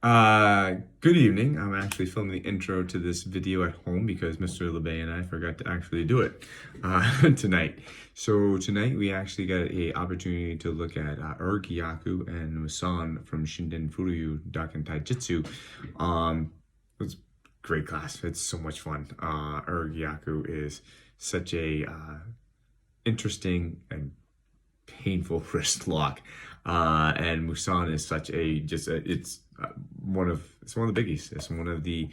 Good evening. I'm actually filming the intro to this video at home because Mr. LeBay and I forgot to actually do it tonight. So tonight we actually got a opportunity to look at Ura Gyaku and Musan from Shinden Furyu Daken Taijutsu. It was a great class. It's so much fun. Ura Gyaku is such a interesting and painful wrist lock, and Musan is such a it's one of the biggies. It's one of the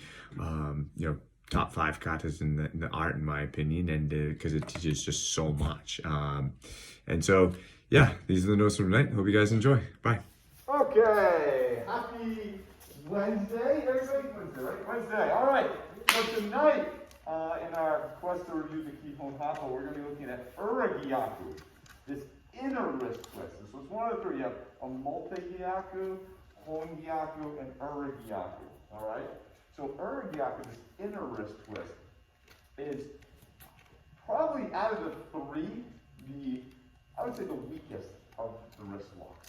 top 5 katas in the art, in my opinion, and because it teaches just so much. And so yeah, these are the notes from tonight. Hope you guys enjoy. Bye. Okay, happy Wednesday, everybody. Wednesday, right? Wednesday. All right. So tonight, in our quest to review the Kihon Hapa, we're going to be looking at Ura Gyaku, this inner wrist twist. So it's one of the 3. You have a multi-gyaku, hon gyaku, and Ura Gyaku. All right. So Ura Gyaku, this inner wrist twist, is probably out of the 3, I would say the weakest of the wrist locks.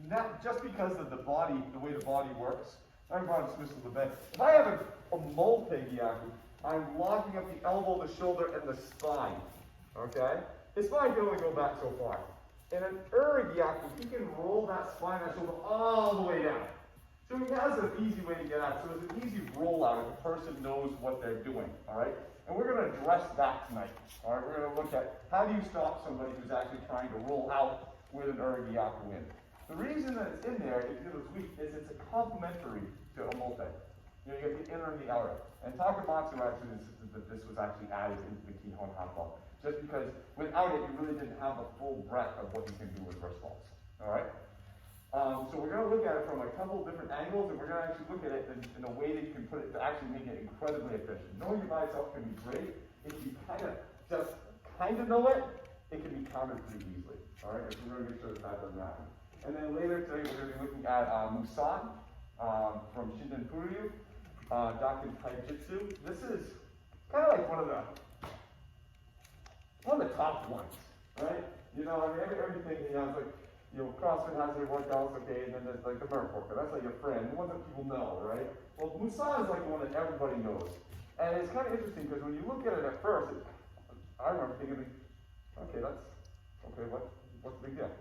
Not just because of the body, the way the body works. I'm going to dismiss the bed. If I have a multi-gyaku, I'm locking up the elbow, the shoulder, and the spine. Okay? His spine can only go back so far. In an Ura Gyaku, he can roll that spine and shoulder all the way down. So he has an easy way to get out. So it's an easy rollout if a person knows what they're doing. All right? And we're going to address that tonight. All right? We're going to look at how do you stop somebody who's actually trying to roll out with an Ura Gyaku in. The reason that it's in there, if it's weak, is it's a complementary to a multi. You get the inner and the outer. And Takamatsu actually insisted that this was actually added into the Kihon Hapa, just because without it, you really didn't have the full breadth of what you can do with wrist locks. All right? So we're going to look at it from a couple of different angles, and we're going to actually look at it in a way that you can put it to actually make it incredibly efficient. Knowing it by itself can be great. If you kind of know it, it can be countered pretty easily. All right? So we're going to make sure that doesn't happen. And then later today, we're going to be looking at Musan from Shinden Furyu Daken Taijutsu. This is kind of like one of the top ones, right? You know, I mean, everything, it's like, CrossFit has their workouts, okay, and then there's like the Burn Workout. That's like your friend, the one that people know, right? Well, Musan is like the one that everybody knows. And it's kind of interesting because when you look at it at first, I remember thinking, okay, what's the big deal?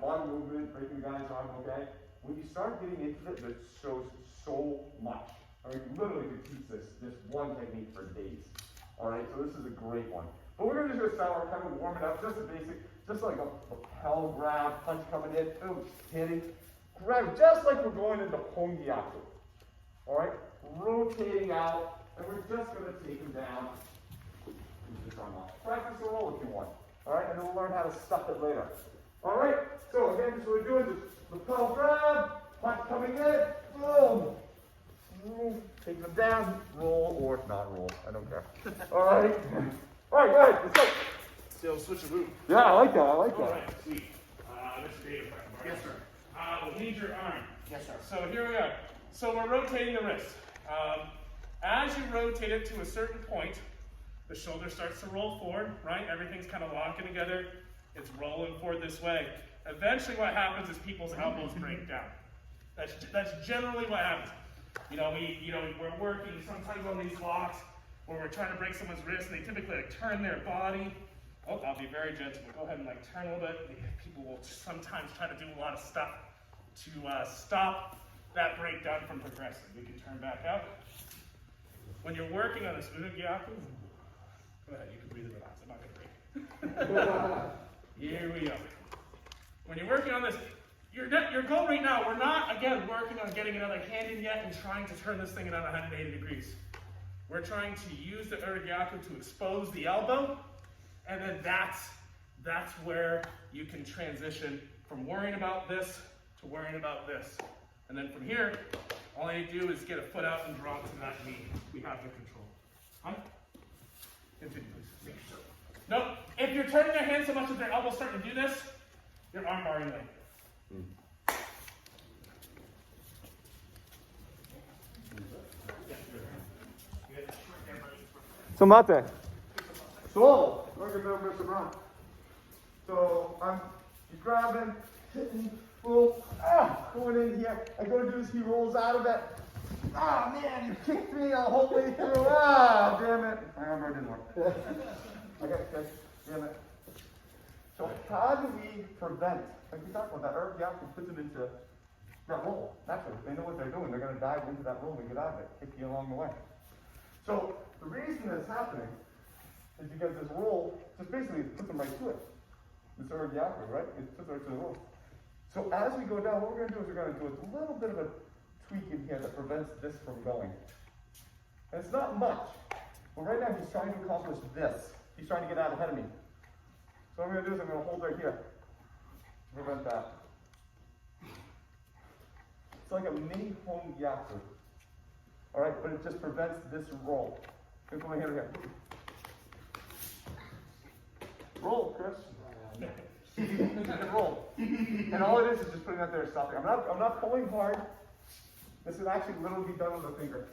Body movement, breaking the guy's arm, okay? When you start getting into it, that shows so much. I mean, you literally could teach this one technique for days. All right, so this is a great one. But we're just going to start kind of warming up, just a basic, just like a lapel grab, punch coming in, boom, hitting, grab, just like we're going into hon gyaku. All right, rotating out, and we're just going to take him down. This arm off. Practice the roll if you want. All right, and then we'll learn how to stuff it later. All right, so again, so we're doing this lapel grab, punch coming in, boom. Take them down, roll or not roll, I don't care. All right, all right, go ahead, let's go. Still switch a route. Yeah, I like that, All right, sweet. Mr. David. Yes, sir. We'll need your arm. Yes, sir. So here we are. So we're rotating the wrist. As you rotate it to a certain point, the shoulder starts to roll forward, right? Everything's kind of locking together. It's rolling forward this way. Eventually what happens is people's elbows break down. That's generally what happens. We're working sometimes on these locks where we're trying to break someone's wrist, and they typically turn their body. Oh, I'll be very gentle, but go ahead and turn a little bit. People will sometimes try to do a lot of stuff to stop that breakdown from progressing. We can turn back out. When you're working on this Ura Gyaku, go ahead, you can breathe and relax. I'm not going to break. Here we go. When you're working on this, your goal right now, we're not, again, working on getting another hand in yet and trying to turn this thing another 180 degrees. We're trying to use the Ura Gyaku to expose the elbow, and then that's where you can transition from worrying about this to worrying about this. And then from here, all you do is get a foot out and drop to that knee. We have the control. Huh? Continue, please. Nope. If you're turning your hand so much that their elbow's starting to do this, your arm bar in length. So mate. So, look at them, Mr. Brown. So, you grab him, hitting, boom, going in here. I go to do this, he rolls out of it. Ah, man, you kicked me the whole way through. Ah, damn it. My armbar didn't work. Okay, damn it. So how do we prevent, like we talked about, that Ura Gyaku puts them into that roll. Naturally, they know what they're doing. They're going to dive into that roll and get out of it, kick you along the way. So the reason that's happening is because this roll just basically puts them right to it. This Ura Gyaku, right? It puts right to the roll. So as we go down, what we're going to do is we're going to do a little bit of a tweak in here that prevents this from going. And it's not much, but right now he's trying to accomplish this. He's trying to get out ahead of me. So what I'm going to do is I'm going to hold right here to prevent that. It's like a mini home gyaku. All right, but it just prevents this roll. Here's my hand here. Roll, Chris. Roll. And all it is just putting that there and stopping. I'm not pulling hard. This is actually literally done with a finger.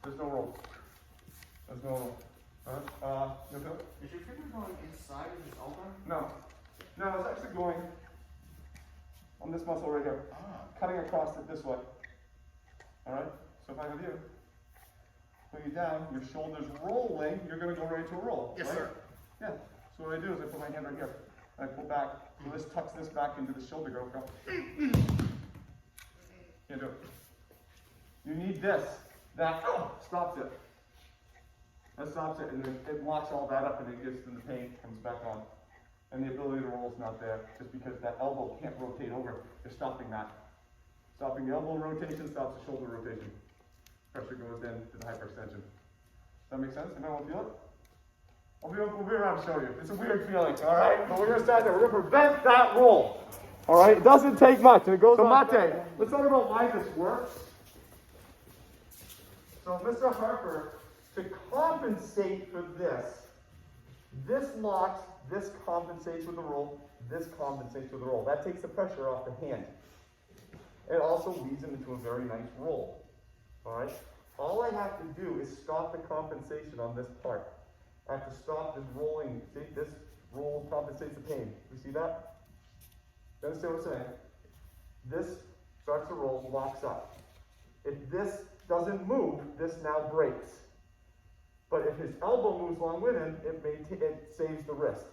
There's no roll. There's no roll. You feel it? Is your finger going inside of his elbow? No. No, it's actually going on this muscle right here. Cutting across it this way. Alright? So if I'm with you, put you down, your shoulder's rolling, you're going to go right to a roll. Yes, right? sir. Yeah. So what I do is I put my hand right here. And I pull back. So this tucks this back into the shoulder growth. Can't do it. You need this. That stops it. That stops it, and then it locks all that up, and it gives them the pain, comes back on. And the ability to roll is not there, just because that elbow can't rotate over. You're stopping that. Stopping the elbow rotation stops the shoulder rotation. Pressure goes in to the hyperextension. Does that make sense? Anyone want to feel it? We'll be around to show you. It's a weird feeling, all right? But we're going to start there. We're going to prevent that roll. All right? It doesn't take much, and it goes on. So, Mate, let's talk about why this works. So, Mr. Harper, to compensate for this locks, this compensates with the roll, this compensates with the roll. That takes the pressure off the hand. It also leads him into a very nice roll. All right? All I have to do is stop the compensation on this part. I have to stop this rolling. See, this roll compensates the pain. You see that? You understand what I'm saying? This starts to roll, locks up. If this doesn't move, this now breaks. But if his elbow moves along with him, it saves the wrist.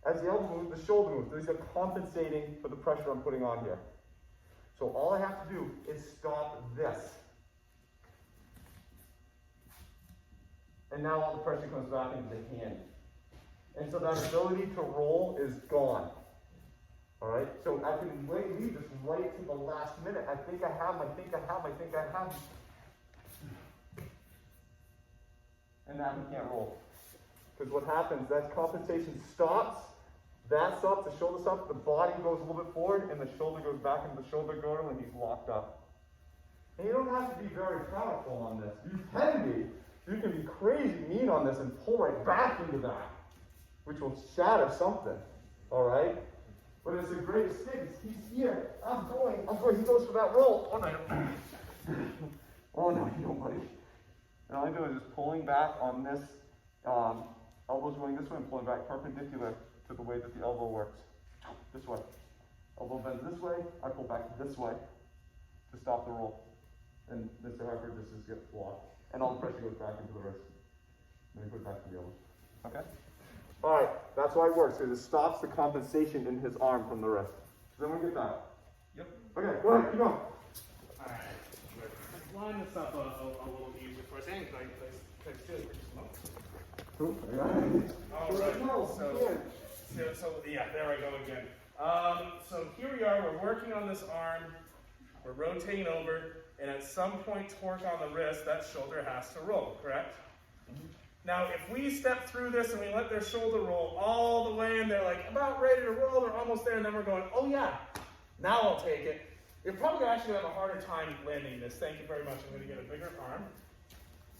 As the elbow moves, the shoulder moves. These are compensating for the pressure I'm putting on here. So all I have to do is stop this. And now all the pressure comes back into the hand. And so that ability to roll is gone. All right? So I can leave this right to the last minute. I think I have. And now he can't roll. Because what happens, that compensation stops, that stops, the shoulder stops, the body goes a little bit forward, and the shoulder goes back into the shoulder girdle, and he's locked up. And you don't have to be very powerful on this. You can be. You can be crazy mean on this and pull right back into that, which will shatter something. All right? But it's the greatest thing. He's here. I'm going. He goes for that roll. Oh, no, you don't. Oh, no, you don't, buddy. And all I do is just pulling back on this, elbows going this way and pulling back perpendicular to the way that the elbow works. This way. Elbow bends this way, I pull back this way to stop the roll. And Mr. Harper just gets blocked. And all the pressure goes back into the wrist. Then you put it back to the elbow. Okay? Alright, that's why it works, because it stops the compensation in his arm from the wrist. Does everyone get that? Yep. Okay, go ahead, keep going. Alright. Let's line this up a little easier for us. And can I steal your smoke? Alright. So yeah, there I go again. So here we are, we're working on this arm, we're rotating over, and at some point torque on the wrist, that shoulder has to roll, correct? Now, if we step through this and we let their shoulder roll all the way and they're like about ready to roll, they're almost there, and then we're going, oh yeah, now I'll take it. You're probably going to actually have a harder time landing this. Thank you very much. I'm going to get a bigger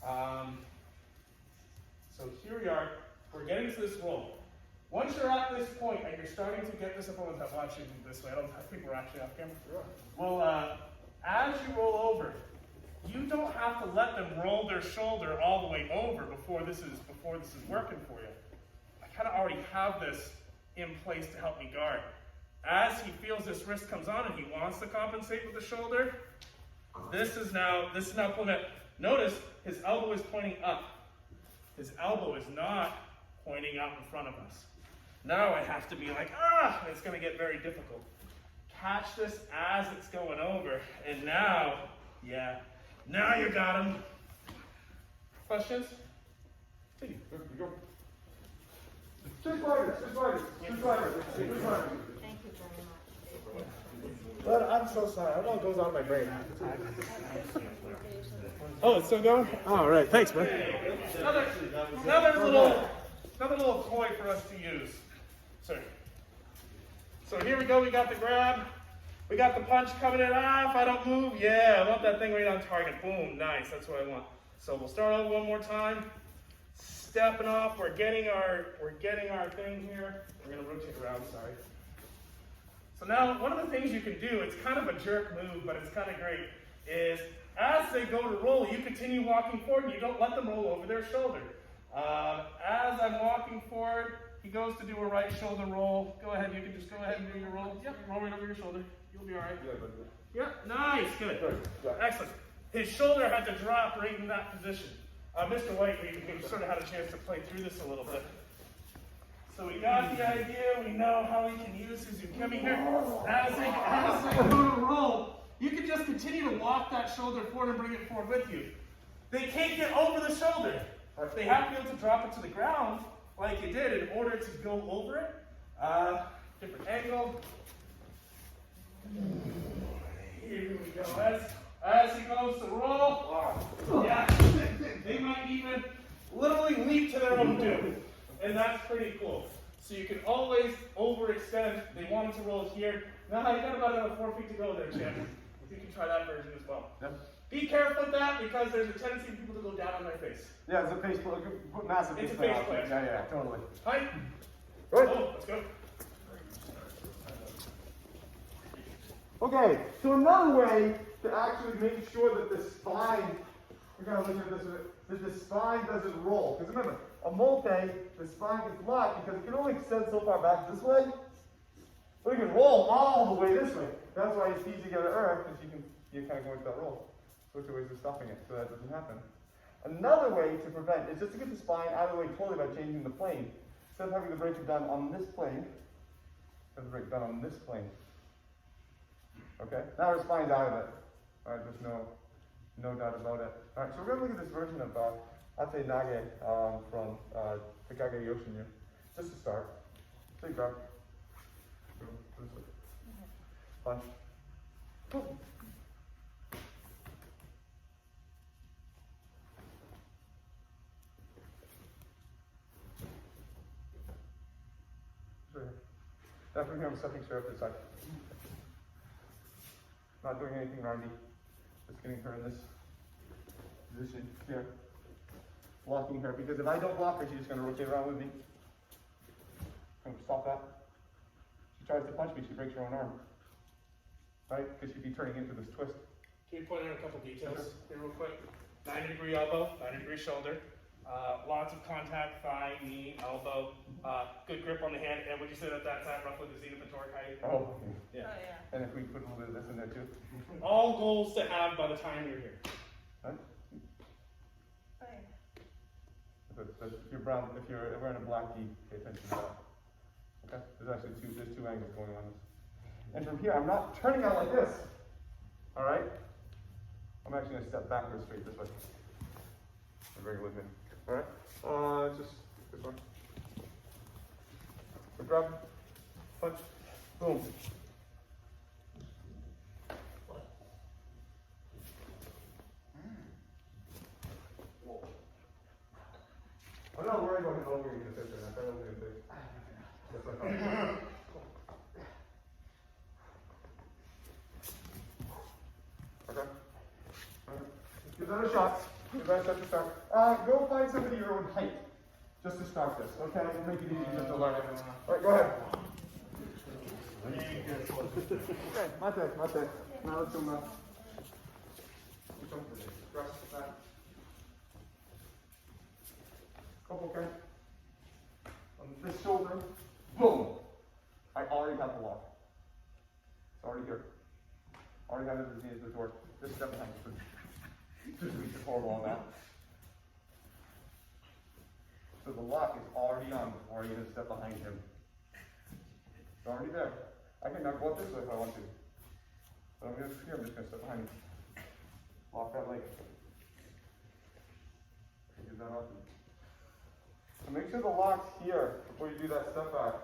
arm. So here we are. We're getting to this roll. Once you're at this point and you're starting to get this, everyone's watching this way. I think we're actually off camera. Sure. Well, as you roll over, you don't have to let them roll their shoulder all the way over before this is working for you. Like, kind of already have this in place to help me guard. As he feels this wrist comes on and he wants to compensate with the shoulder, this is now pulling up. Notice his elbow is pointing up. His elbow is not pointing out in front of us. Now I have to be like, and it's going to get very difficult. Catch this as it's going over, and now you got him. Questions? There you go. Two sliders. Thank you very much. But I'm so sorry. I don't know what goes on in my brain. Oh, it's still going? All right. Thanks, man. Another little toy for us to use. Sorry. So here we go. We got the grab. We got the punch coming in. If I don't move, I want that thing right on target. Boom. Nice. That's what I want. So we'll start over one more time. Stepping off. We're getting our thing here. We're gonna rotate around. Sorry. So now, one of the things you can do, it's kind of a jerk move, but it's kind of great, is as they go to roll, you continue walking forward and you don't let them roll over their shoulder. As I'm walking forward, he goes to do a right shoulder roll. Go ahead, you can just go ahead and do your roll. Yep, roll right over your shoulder. You'll be all right. Yep, nice, good. Excellent. His shoulder had to drop right in that position. Mr. White, we sort of had a chance to play through this a little bit. So we got the idea, we know how we can use his ukemi here. As they go to roll, you can just continue to walk that shoulder forward and bring it forward with you. They can't get over the shoulder. They have to be able to drop it to the ground like you did in order to go over it. Different angle. Here we go. As he goes to roll, they might even literally leap to their own doom. And that's pretty cool. So you can always overextend. They wanted to roll here. Now you got about another 4 feet to go there, champ. You can try that version as well. Yep. Be careful with that because there's a tendency for people to go down on their face. Yeah, it's a face massive It's a face face plant. Yeah, totally. Hi. Good. Oh, let's go. Okay, so another way to actually make sure that the spine, we're going to look at this, that the spine doesn't roll. Because remember, a molte, the spine gets locked because it can only extend so far back this way, but it can roll all the way this way. That's why it's easy to get an earth, because you kind of go into that roll. So it's ways of stopping it so that doesn't happen. Another way to prevent is just to get the spine out of the way totally by changing the plane. Instead of having the break done on this plane, have the break done on this plane. Okay? Now our spine's out of it. Alright, there's no doubt about it. Alright, so we're going to look at this version of Ate Nage from Takage Yoshinyu. Just to start. So you grab. Punch. Boom. Definitely I'm stepping straight up this side. Not doing anything roundy. Just getting her in this position here. Blocking her, because if I don't block her, she's just going to rotate around with me. I'm going to stop that. She tries to punch me, she breaks her own arm. Right? Because she'd be turning into this twist. Can we point out a couple details here real quick? 90-degree elbow, 90-degree shoulder. Lots of contact, thigh, knee, elbow. Good grip on the hand. And would you say that that time roughly the zenith and torque height? Oh, Yeah. and if we put a little bit of this in there too. All goals to have by the time you're here. Right? If you're brown, if you're wearing a black tee, pay attention to that. Okay? There's actually two angles going on this. And from here, I'm not turning out like this. Alright? I'm actually going to step backwards straight this way. Bring it with me. Alright? Just this one. So grab, punch, boom. I'm not worried about how we're going to sit there. I thought I was going to do. That's what I thought. Okay. Alright. Give that a shot. Give that a shot to start. Go find somebody your own height. Just to start this, okay? It'll make it easy just to learn it. Alright, go ahead. Okay, mate. Now let's do that. Which one? Rest, that. Couple, okay? On this shoulder, boom. I already have the lock. It's already here. Already have it as the door. Just step behind it. Just reach the horrible on that. So the lock is already on before I even step behind him. It's already there. I can now go up this way if I want to. But I'm gonna here, I'm just gonna step behind him. Lock that leg. Get that off. So make sure the lock's here before you do that step back.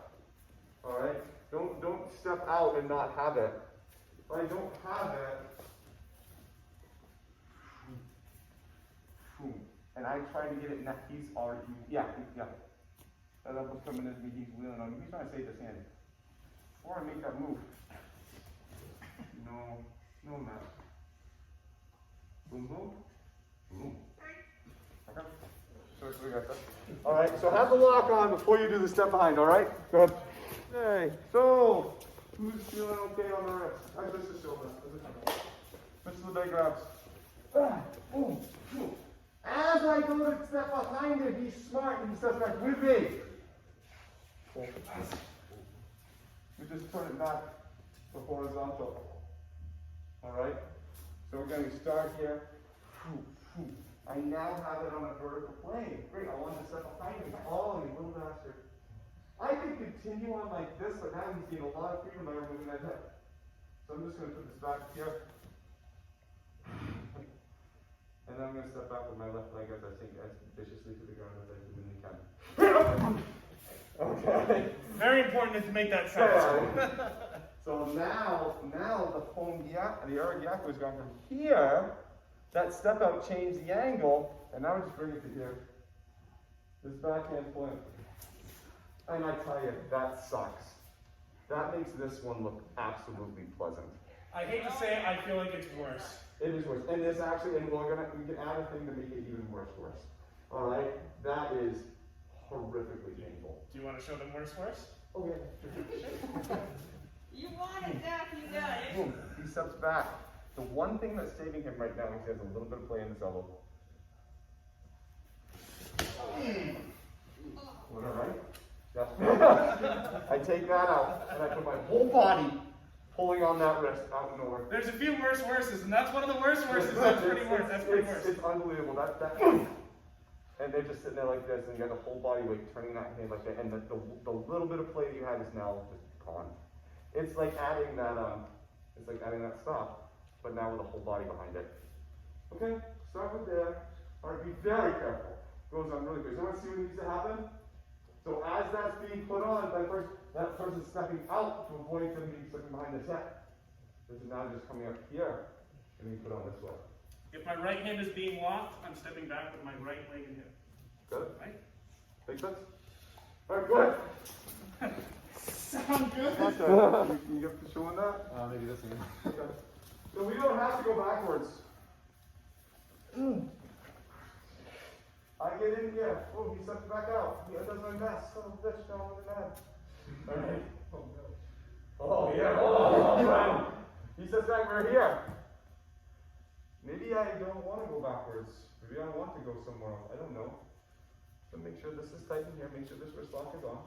Alright? Don't step out and not have it. If I don't have it, and I try to get it, and he's already, yeah. That was coming at me, he's wheeling on me. He's trying to save his hand. Before I make that move. No, Matt. Boom, boom. Boom. Okay. So we got that. Alright, so have the lock on before you do the step behind, alright? Go ahead. Okay, so who's feeling okay on the wrist? I just the shoulder. Mr. LeBay grabs. Boom, boom. As I go to step behind him, he's smart and he steps back with me. We just turn it back to horizontal. Alright? So we're going to start here. I now have it on a vertical plane. Great, I want to step behind him. Oh, you little bastard. I could continue on like this, but now he's getting a lot of freedom by removing that hip. So I'm just going to put this back here. And then I'm going to step back with my left leg as I sink as viciously to the ground as I humanly can. Okay. Very important to make that sound. So now the Ura Gyaku has gone from here. That step out changed the angle, and now we just bring it to here. This backhand point. And I tell you, that sucks. That makes this one look absolutely pleasant. I hate to say it, I feel like it's worse. It is worse. And this actually, and we can add a thing to make it even worse. All right? That is horrifically painful. Do you want to show them worse? Okay. You want it, Zach, you got it. Boom. He steps back. The one thing that's saving him right now is he has a little bit of play in his elbow. Was that right? Yeah. I take that out, and I put my whole body pulling on that wrist out and over. There's a few worses, and that's one of the worst worses. That's pretty worse. That's pretty worse. It's unbelievable. And they're just sitting there like this, and you got the whole body weight turning that hand like that, and the little bit of play that you had is now just gone. It's like adding that stop, but now with the whole body behind it. Okay, start with there. All right, be very careful. Goes on really quick. So I want to see what needs to happen. So as that's being put on, that person's stepping out to avoid them being stepping behind the set. This is now just coming up here and being put on this way. If my right hand is being locked, I'm stepping back with my right leg and hip. Good? Right? Make sense? All right, good. Sound good? Okay. You get to showing that? Maybe this again. Okay. So we don't have to go backwards. I get in here. Oh, he steps back out. He does my best. Son of a bitch, down with the net. Alright. Oh, yeah. Oh, man. He steps back, we're here. Maybe I don't want to go backwards. Maybe I want to go somewhere else. I don't know. So make sure this is tight in here. Make sure this wrist lock is on.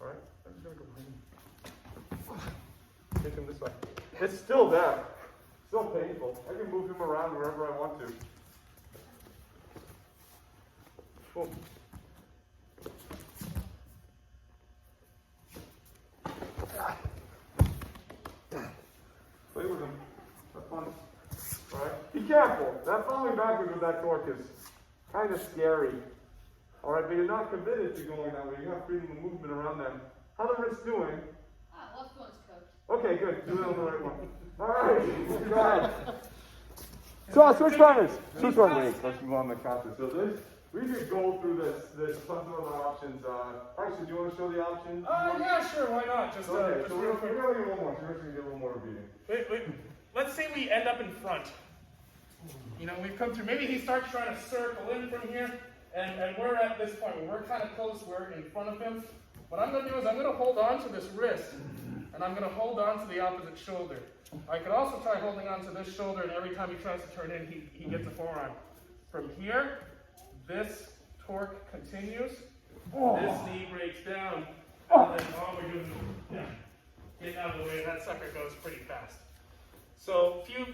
Alright. I'm just going to go behind him. Take him this way. It's still there. Still painful. I can move him around wherever I want to. Boom. Play with him. Have fun. Alright? Be careful. That falling backwards with that torque is kind of scary. Alright, but you're not committed to going that way. You have freedom of movement around them. How the wrist doing? Left one's coach. Okay, good. Do it on the right one. Alright, go ahead. So, switch partners. Switch partners. Let's move on to the counter. So this, we could go through this tons of other options. Actually, do you want to show the options? Yeah, sure. Why not? Just Okay, just so we're going to get a little more. So we're going to get a little more repeating. Wait. Let's say we end up in front. You know, we've come through. Maybe he starts trying to circle in from here, and we're at this point where we're kind of close. We're in front of him. What I'm going to do is I'm going to hold on to this wrist, and I'm going to hold on to the opposite shoulder. I could also try holding on to this shoulder, and every time he tries to turn in, he gets a forearm. From here, this torque continues. This knee breaks down. And then all we're doing is, yeah, getting out of the way. That sucker goes pretty fast. So few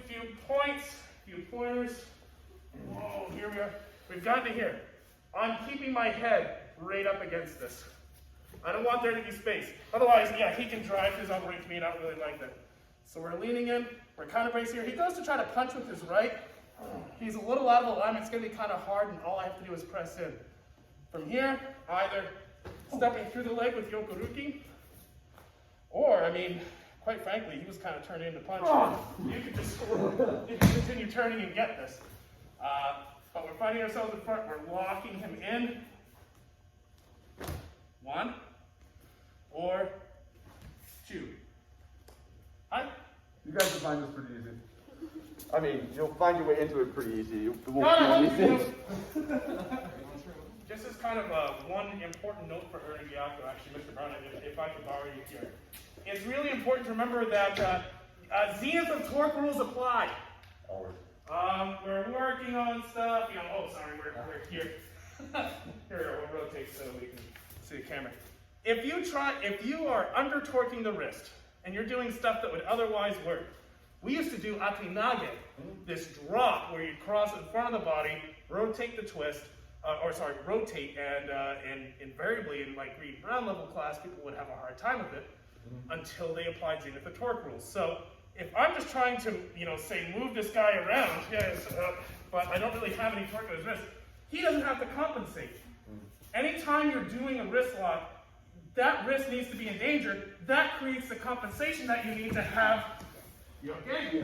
points, few pointers. Whoa, here we are. We've gotten to here. I'm keeping my head right up against this. I don't want there to be space. Otherwise, yeah, he can drive his own right to me, and I don't really like that. So we're leaning in. We're kind of braced here. He goes to try to punch with his right. He's a little out of alignment. It's going to be kind of hard, and all I have to do is press in. From here, either stepping through the leg with yokoruki, or, I mean, quite frankly, he was kind of turning into punch. You could just continue turning and get this. But we're finding ourselves in front. We're locking him in. 1 or 2. Hi. You guys will find this pretty easy. I mean, you'll find your way into it pretty easy. It No, won't be no, easy. Just as kind of one important note for Ura Gyaku, actually, Mr. Brown, if I could borrow you here. It's really important to remember that zenith of torque rules apply. Always. We're working on stuff, you know, oh, sorry, we're here. Here, we'll rotate so we can see the camera. If you are under torquing the wrist, and you're doing stuff that would otherwise work, we used to do akinage, this drop where you cross in front of the body, rotate the twist, rotate, and invariably in like Reed Brown level class, people would have a hard time with it until they applied zenith of torque rules. So if I'm just trying to, you know, say move this guy around, but I don't really have any torque on his wrist, he doesn't have to compensate. Anytime you're doing a wrist lock, that wrist needs to be in danger. That creates the compensation that you need to have. You okay?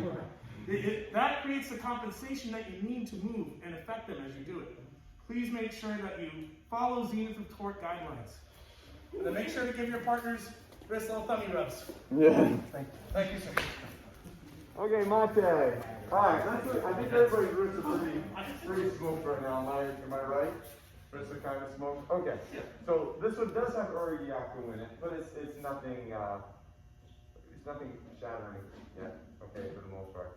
That creates the compensation that you need to move and affect them as you do it. Please make sure that you follow zenith of torque guidelines. And then make sure to give your partners wrist little thummy rubs. Yeah. Thank you, sir. Okay, Mate. Alright, I think everybody's wrists are pretty smoked right now. Am I right? Wrists are kind of smoked. Okay. So this one does have Ura Gyaku in it, but it's nothing shattering yet. Okay, for the most part.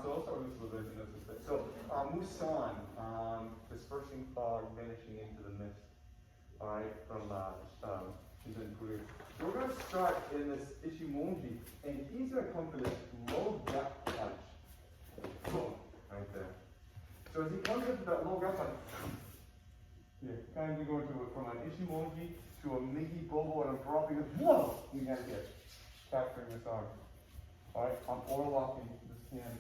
So also this was it. So Musan, dispersing fog, vanishing into the mist. Alright, from Korea. So we're going to start in this Ishimonji, and he's going to come for this low gut punch. Boom, right there. So as he comes into that low gut punch, here, kind of going from an Ishimonji to a Migi Bobo, and I'm dropping it. Whoa! You got to get capturing this arm. Alright, I'm overlocking this hand.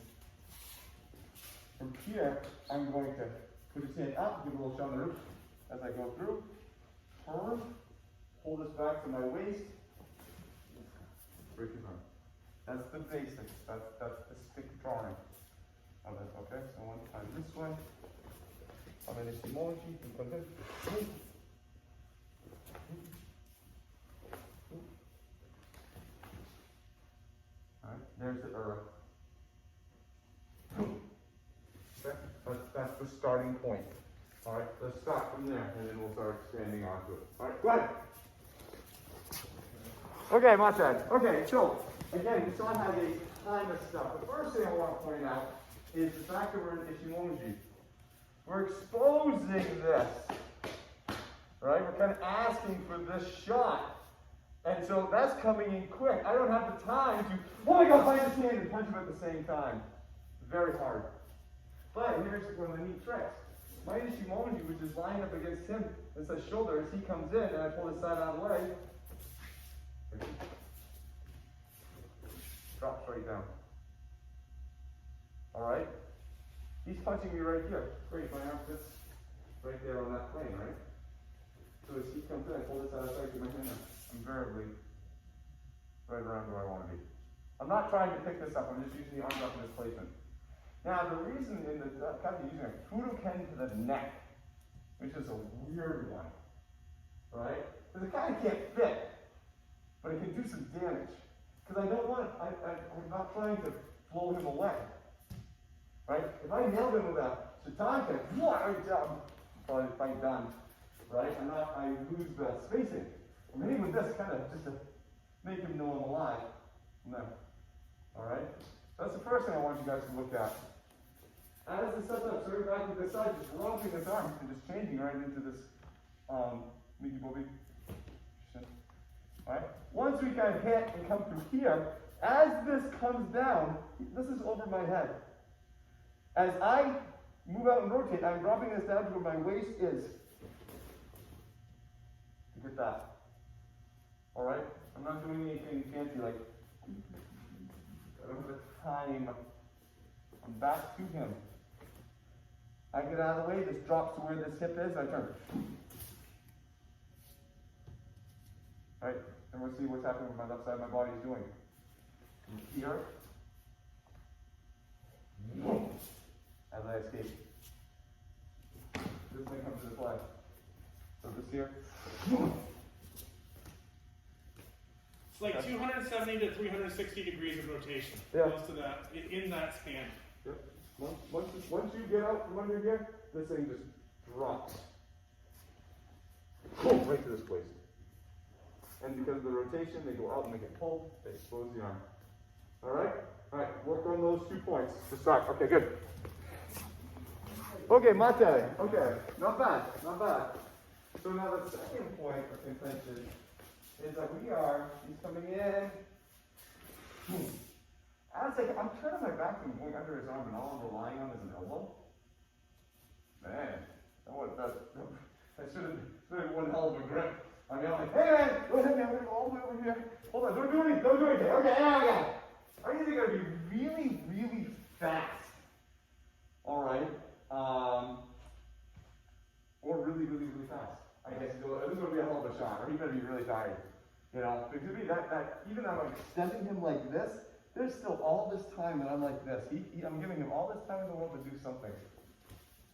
From here, I'm going to put his hand up, give a little shove on the roof as I go through. Turn, pull this back to my waist. Break his arm. That's the basics. That's the stick drawing of it. Okay, so one time this way. I'm in this emoji. Alright, there's the Ura. Okay, that's the starting point. Alright, let's start from there and then we'll start expanding onto it. Alright, go ahead. Okay, my turn. Okay, so again, we still have a time of stuff. The first thing I want to point out is the fact that we're in Ishimonji. We're exposing this. Right? We're kind of asking for this shot. And so that's coming in quick. I don't have the time to, oh my God, find his hand and punch him at the same time. Very hard. But here's one of the neat tricks. My Ishimonji, which is lined up against him, it's his shoulder, as he comes in and I pull his side out of the way, drops right down. Alright? He's punching me right here. Great, my arm fits right there on that plane, right? So as he comes in, I pull this out of sight, get my hand invariably right around where I want to be. I'm not trying to pick this up, I'm just using the arm up in this placement. Now, the reason in the kind of using a Fudoken to the neck, which is a weird one, right? Because it kind of can't fit, but it can do some damage. Because I don't want, I'm not trying to blow him away, right? If I nailed him with a Shitanka, right down, probably fight done, right? I lose the spacing. I'm hitting with this kind of just to make him know I'm alive. No. Alright? That's the first thing I want you guys to look at. As the setup, starting back with this side, just romping this arm and just changing right into this Miki Bobi. Alright? Once we kind of hit and come through here, as this comes down, this is over my head. As I move out and rotate, I'm dropping this down to where my waist is. Look at that. Alright? I'm not doing anything fancy like, I don't have the time. I'm back to him. I get out of the way, this drops to where this hip is, I turn. Right? And we'll see what's happening with my left side of my body is doing. From here. As I escape. This may come to this leg. So this here. It's like 270 to 360 degrees of rotation. Yeah. Close to that, in that span. Yep. Once you get out from under here, this thing just drops. Right to this waist. And because of the rotation, they go out and they get pulled, they expose the arm. Alright? Alright, work on those 2 points to start. Okay, good. Okay, mate. Okay, not bad, not bad. So now the second point of contention is that he's coming in. I'm turning my back and going under his arm, and all I'm relying on is an elbow. Man, that should have been one hell of a grip. I mean, I'm like, hey man, don't hit me, I'm gonna go all the way over here. Hold on, don't do anything. Okay, yeah, okay. I think they're gonna be really, really fast. Alright. Or really, really, really fast. I guess this is gonna be a hell of a shot, or he's gonna be really tired. You know, because even though I'm extending him like this, there's still all this time that I'm like this. I'm giving him all this time in the world to do something.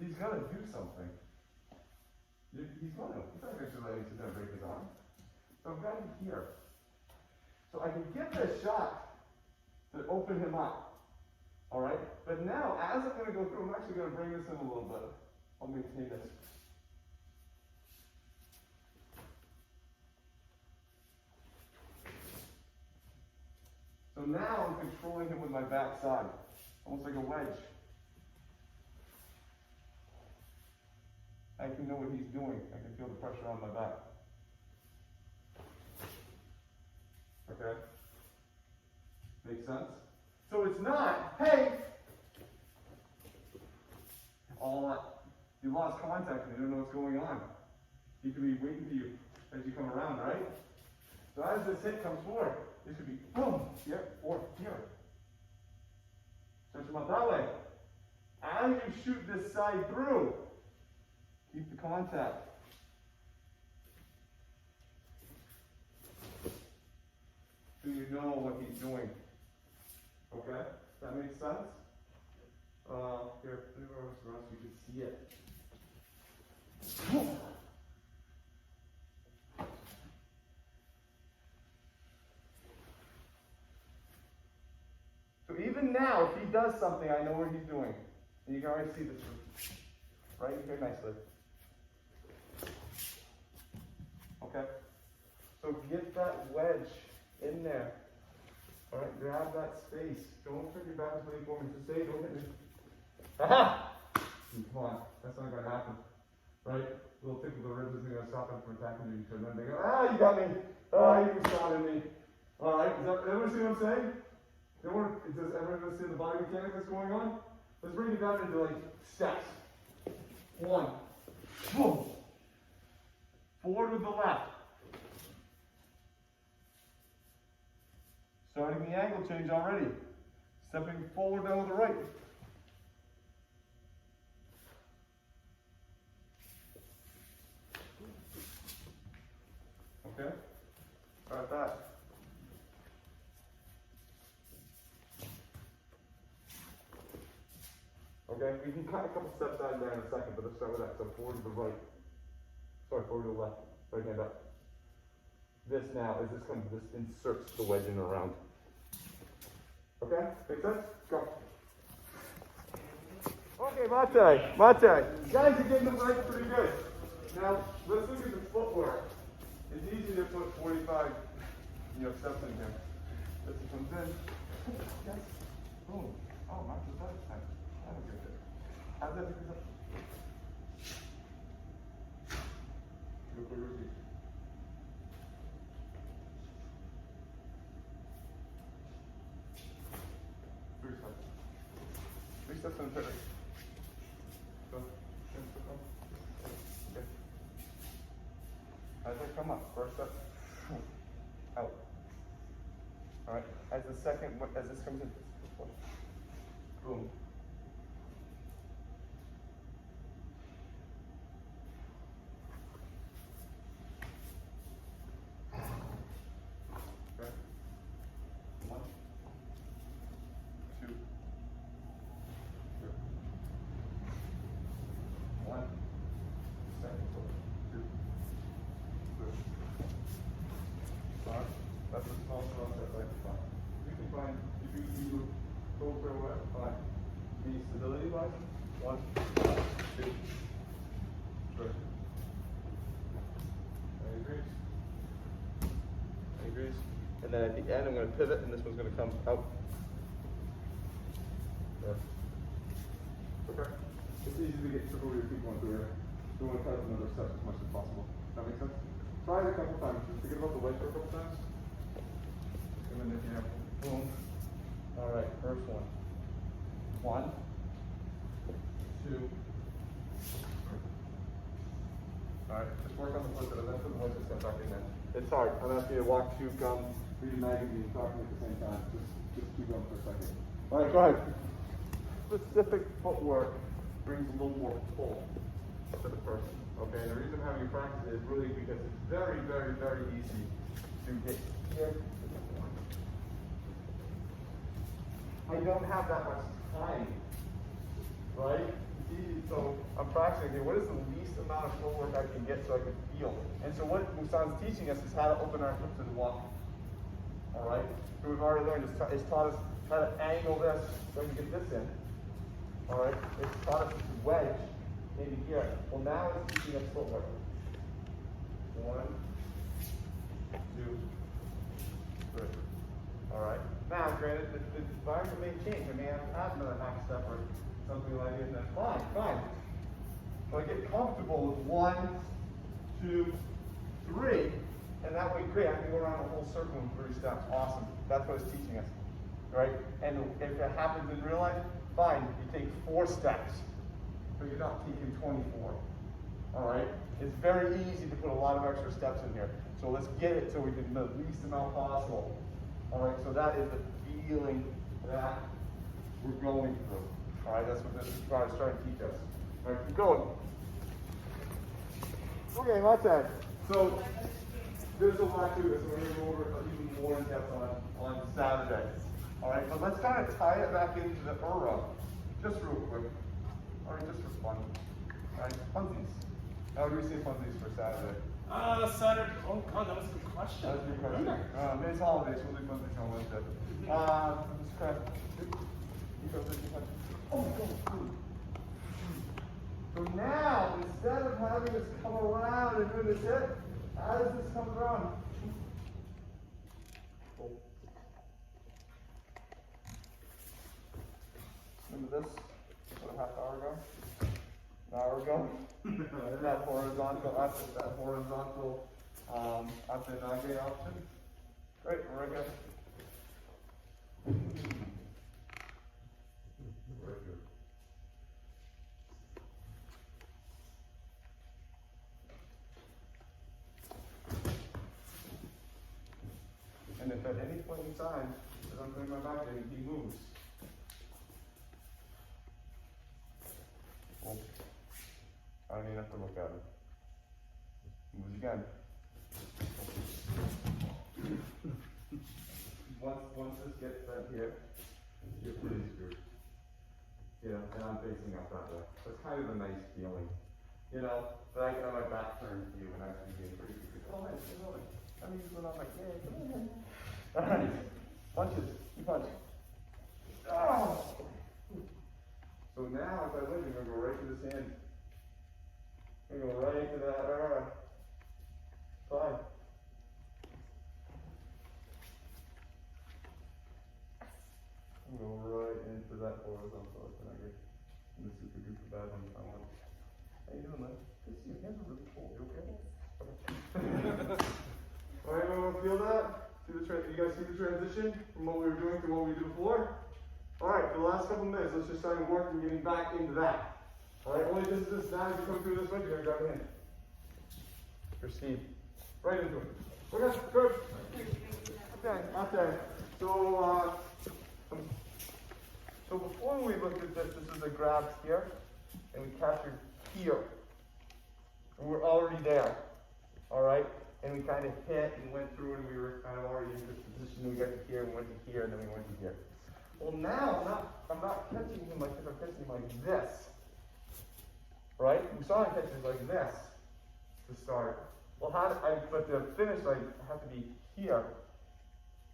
He's gonna do something. He's not going to let me sit there and break his arm. So I'm got him here. So I can get this shot to open him up. Alright? But now, as I'm going to go through, I'm actually going to bring this in a little bit. I'll maintain this. So now I'm controlling him with my back side. Almost like a wedge. I can know what he's doing. I can feel the pressure on my back. Okay? Makes sense? So it's not, hey, you lost contact and you don't know what's going on. He could be waiting for you as you come around, right? So as this hit comes forward, this could be boom, here, or here. Stretch him out that way. As you shoot this side through, keep the contact. So you know what he's doing. Okay? That makes sense? Here, put it over so else you can see it. So even now, if he does something, I know what he's doing. And you can already see this right here nicely. Okay? So get that wedge in there. Alright, grab that space. Don't turn your back to me for me. Just say, don't hit me. Aha! Come on, that's not going to happen. Right? A little tickle of the ribs isn't going to stop him from attacking you. So then they go, you got me. You shot at me. Alright, everyone see what I'm saying? Does everyone see the body mechanic that's going on? Let's bring it down into like steps. 1. Boom. Forward with the left. Starting the angle change already. Stepping forward now with the right. Okay? Got that. Okay, we can cut a couple steps out of there in a second, but let's start with that. So forward to the right. Sorry, forward to the left. Right hand up. This now is this inserts the wedge in around. Okay? Make sense? Go. Okay, Mate. Guys, you're getting the legs pretty good. Now, let's look at the footwork. It's easy to put 45 steps in here. This comes in. Yes. Boom. Oh, not just that time. That was good. How's that pick this up? Real quick, repeat. steps in the pit. Go. Okay. As they come up, first step. Out. All right. As the second, as this comes in, boom. Okay. 1, 2, 3. 1, second, 2, 3. Alright, that's a small step right front. You can find, if you go for a while, fine. Need stability wise? 1, 2, 3. Degrees. And then at the end, I'm going to pivot, and this one's going to come out. There. Okay. It's easy to get triple your feet going through here. You want to cut another step as much as possible. That makes sense? Try it a couple times. Just forget about the leg for a couple times. And then if you have boom. All right, first one. 1, 2. All right, just work on the foot, but then put the legs and step back in there. It's hard. I'm asking you to walk, chew gum, read a magazine, talking at the same time. Just keep going for a second. All right, go ahead. Specific footwork brings a little more pull to the person. Okay, and the reason I'm having you practice is really because it's very, very, very easy to get here. I don't have that much time, right? It's easy, so I'm practicing here. What is the least amount of footwork I can get so I can feel? And so what Musan's teaching us is how to open our hips and walk. All right? So we've already learned, it's taught us how to angle this so we can get this in. All right? It's taught us to wedge into here. Well, now it's teaching us footwork. 1, 2, 3. All right? Now, granted, the environment may change. I may have to have another half step or something like it, and that's fine. So I get comfortable with 1, 2, 3, and that way, great, I can go around the whole circle in 3 steps. Awesome. That's what it's teaching us, right? And if it happens in real life, fine, you take 4 steps, so you're not taking 24, all right? It's very easy to put a lot of extra steps in here. So let's get it so we can do the least amount possible. All right, so that is the feeling that we're going through. All right, that's what this is trying to teach us. All right, keep going. Okay, my turn. So there's a lot to this. We're going to go over it even more in depth on Saturday. All right, but let's kind of tie it back into the Ura, just real quick. All right, just for fun. All right, funsies. How do we say funsies for Saturday? Saturday. Oh God, that was a good question. That's a good question. It's holidays, we'll do funsies on Wednesday. Just kind of. Oh, so now, instead of having this come around and doing this hip, how does this come around? Remember this? About a half hour ago? An hour ago? that horizontal Abdinage option. Great, we're right here. Right here. And if at any point in time, as I'm putting my back in, he moves. Well, I don't even have to look at him. Moves again. Once this gets right here, you're pretty screwed. You know, and I'm facing up that way. So it's kind of a nice feeling. You know, but I got my back turned to you and I'm being pretty good. Oh, nice, keep going. I mean, going on like, yeah, come on. Alright. Punches. You punch. Oh! So now, if I live, you're going to go right to this hand. You're going to go right to that. Fine. I'm going to go right into that horizontal. I'm the super duper bad one if I want. How you doing, man? Good to see you. Your hands are really cold. You okay? Okay. Alright, everyone feel that? You guys see the transition from what we were doing to what we did before? Alright. for the last couple minutes, let's just start working getting back into that. Alright, only this now as you come through this way, you're gonna grab a hand. Christine. Right into it. Okay, good. Okay. So before we looked at this is a grab here, and we captured here. And we're already there. Alright? And we kind of hit and went through and we were kind of already in this position. We got to here, we went to here, and then we went to here. Well now, I'm not catching him like this, I'm catching him like this. Right? We saw him catch him like this to start. Well, but to finish, I have to be here.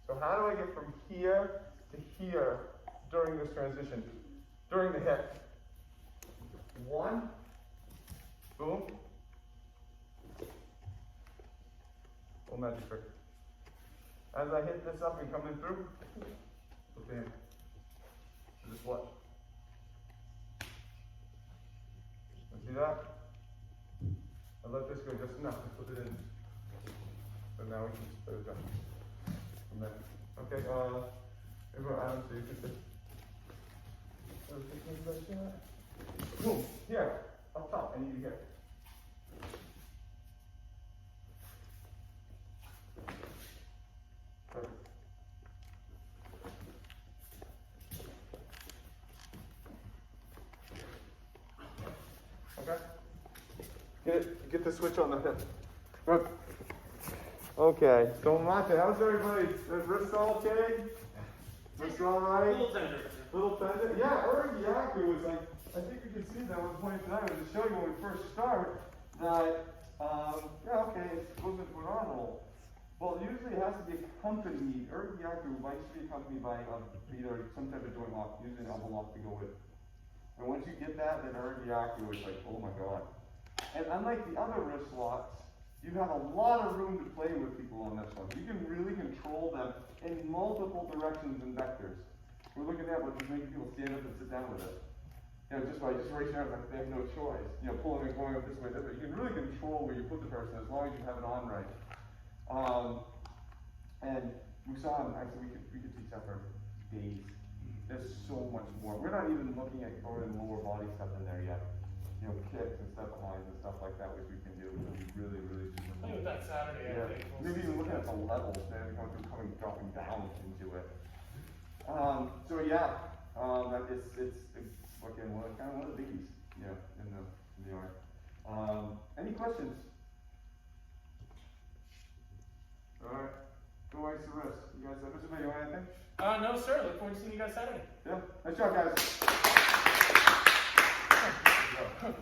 So how do I get from here to here during this transition? During the hit. One, boom. Little magic trick. As I hit this up and come in through, flip in. Just watch. See that? I let this go just enough to put it in. So now we can just put it down. From there. Okay, everyone, Adam, so you can sit. Boom, here, up top, I need you here. Perfect. Okay. Get the switch on the hip. Good. Okay. So Monte, how's everybody? Is wrist all okay? Wrist all right? Little tender. Little tender? Yeah, Ura Gyaku was like, I think you can see that one point tonight. I was just showing you when we first start that, yeah, okay, it's supposed to put on a roll. Well, usually it has to be accompanied. Ura Gyaku likes to be accompanied by either some type of joint lock, usually an elbow lock to go with. And once you get that, then Ura Gyaku is like, oh my god. And unlike the other wrist locks, you have a lot of room to play with people on this one. You can really control them in multiple directions and vectors. We're looking at what just making people stand up and sit down with it. You know, just by just raising their arms like they have no choice. You know, pulling and going up this way, that way. You can really control where you put the person as long as you have it on right. And we saw him, actually we could teach that for days. There's so much more. We're not even looking at going in lower body stuff in there yet. You know, kicks and step behinds and stuff like that, which we can do. It'll be really, really super I think that Saturday, yeah. I think. Maybe even looking at the levels, then dropping down into it. So yeah, it's looking kind of one of the biggies, yeah, in the art. Any questions? All right, go ice the wrist. You guys, Mr. May, you want anything? No, sir. Look forward to seeing you guys Saturday. Yeah, nice job, guys.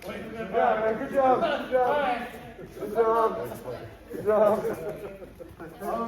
Wait, Good job, man. Good job. Good job. Bye. Good job. Good job.